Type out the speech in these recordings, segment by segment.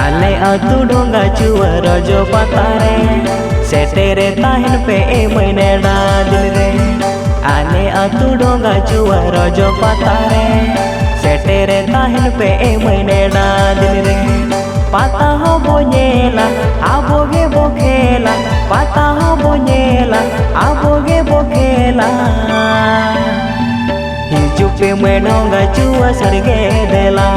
आले अतु डोंगा चुआ रजो पतारे सेटेरे ताहन पे ए महीने दिल रे आले अतु डोंगा चुआ रजो पतारे सेटेरे ताहन पे ए महीने दिल रे पाता हो बोनेला आबोगे बोखेला पाता हो बोनेला आबोगे बोखेला हिजू पे मैं डोंगा चुआ सरगे देला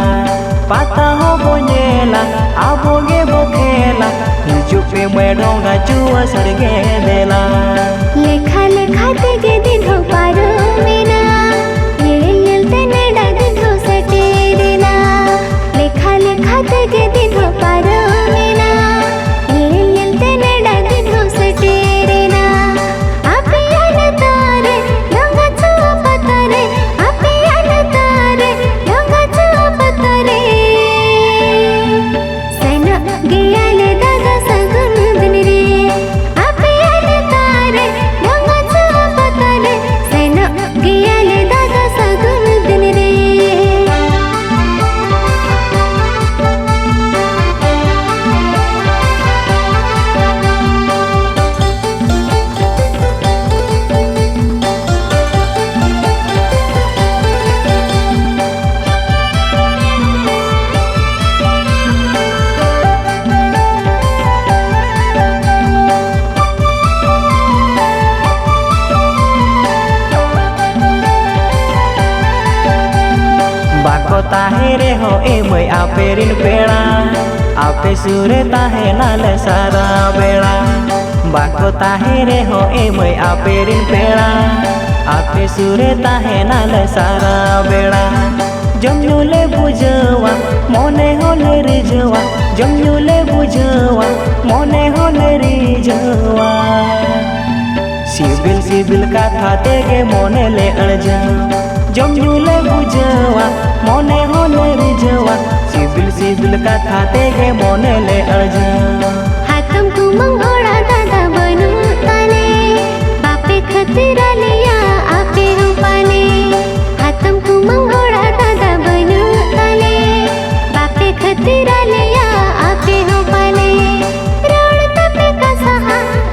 पाता हो बोनेला आबोगे बोखेला हिजू पे मैं डोंगा चुआ सरगे देला लेखा लेखा तेगे दिन हो पारो मेना ये तेने दिन हो सटेरेना लेखा लेखा तेगे दिन हो पारो मेना ये तेने दिन हो सटेरेना आपे तारे डोंगा चुआ पतारे आपे तारे डोंगा चुआ पतारे सेना गियाले दादा सगुन दिन रे आपे तारे डोंगा चुआ पतारे सेना गियाले दादा सगुन दिन रे बाको ताहे रे हो ए मई आपे रिन पेड़ा आपे सुरे ताहे लाल सारा बेड़ा बाको ताहे रे हो ए मई आपे रिन पेड़ा आपे सुरे ताहे लाल सारा बेड़ा जमनुले बुझवा मोने होले रिजवा जमनुले बुझवा मोने होले रिजवा सिबिल सिबिल कथा तेगे मोने ले अड़जा जमनुले बुझवा मोने होले रिजवा सिबिल सिबिल कथा तेगे मोने ले अड़जा हाथम कुमंग ओड़ा दादा बनु ताने बापे खतरा लिया आपे रूपाने हाथम कुमंग ओड़ा दादा बनु ताने बापे खतरा लिया आपे रूपाने रोड तपे कसा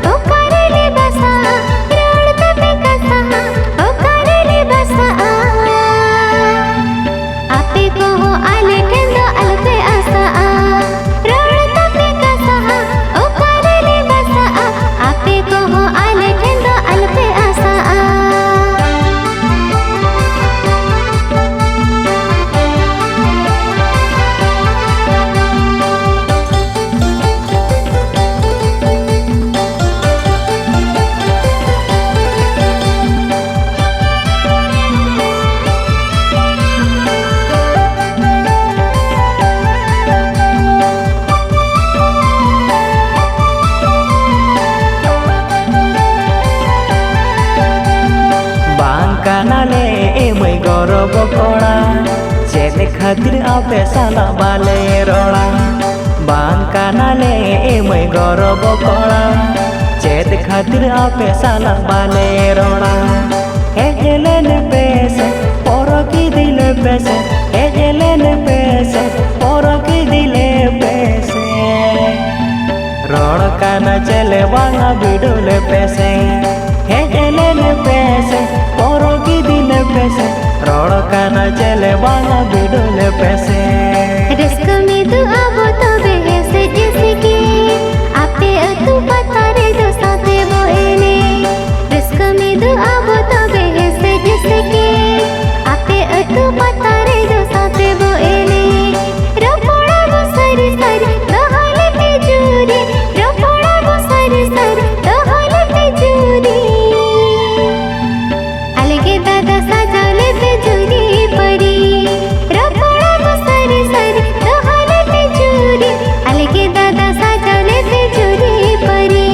तो करेले बसा रोड तपे कसा तो करेले बसा आपे को हो आले केंदो अलपे आसा रोड तपे कसा ओ करेले बसा आपे को हो आले केंदो अलपे आसा कानाले ए मई गौरव कोड़ा चेत खातिर आपे साला बाले रोड़ा बांग कानाले ए मई गौरव कोड़ा चेत खातिर आपे साला बाले रोड़ा हेजेलेन पैसे पोरो की दिले पैसे हेजेलेन पैसे पोरो की दिले पैसे रोड़ काना चले वाला बिडुले पैसे हेजेलेन पैसे पोरो की दिले पैसे रोड़ काना चले वाला बिडुले पैसे रिस्क में तू आबो तो बेहसे जैसे कि आपे अतु पतारे दो साथे बोएने रिस्क में तू आबो तो बेहसे जैसे कि आपे अतु पतारे दो साथे बोएने रोपोड़ा वो सरी सरी दोहले पे जूरी रोपोड़ा वो सरी सरी दोहले पे जूरी अलगे दादा साजाले पे जूरी पड़ी रोपोड़ा वो सरी सरी दोहले पे जूरी अलगे दादा साजाले पे जूरी पड़ी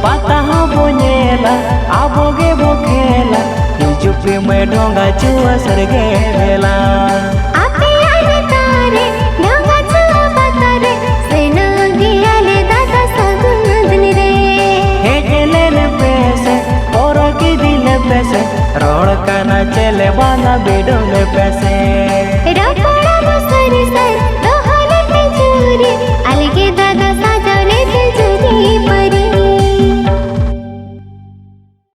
पाता हो बोनेला आबोगे बोखेला हिजू पे मैं डोंगा चुआ सरगे देला आपे आले तारे डोंगा चुआ पतारे सेना गियाले दादा सगुन दिन रे हेजेलेन पैसे पोरो की दिले पैसे रोड़ काना चले वाला बिडो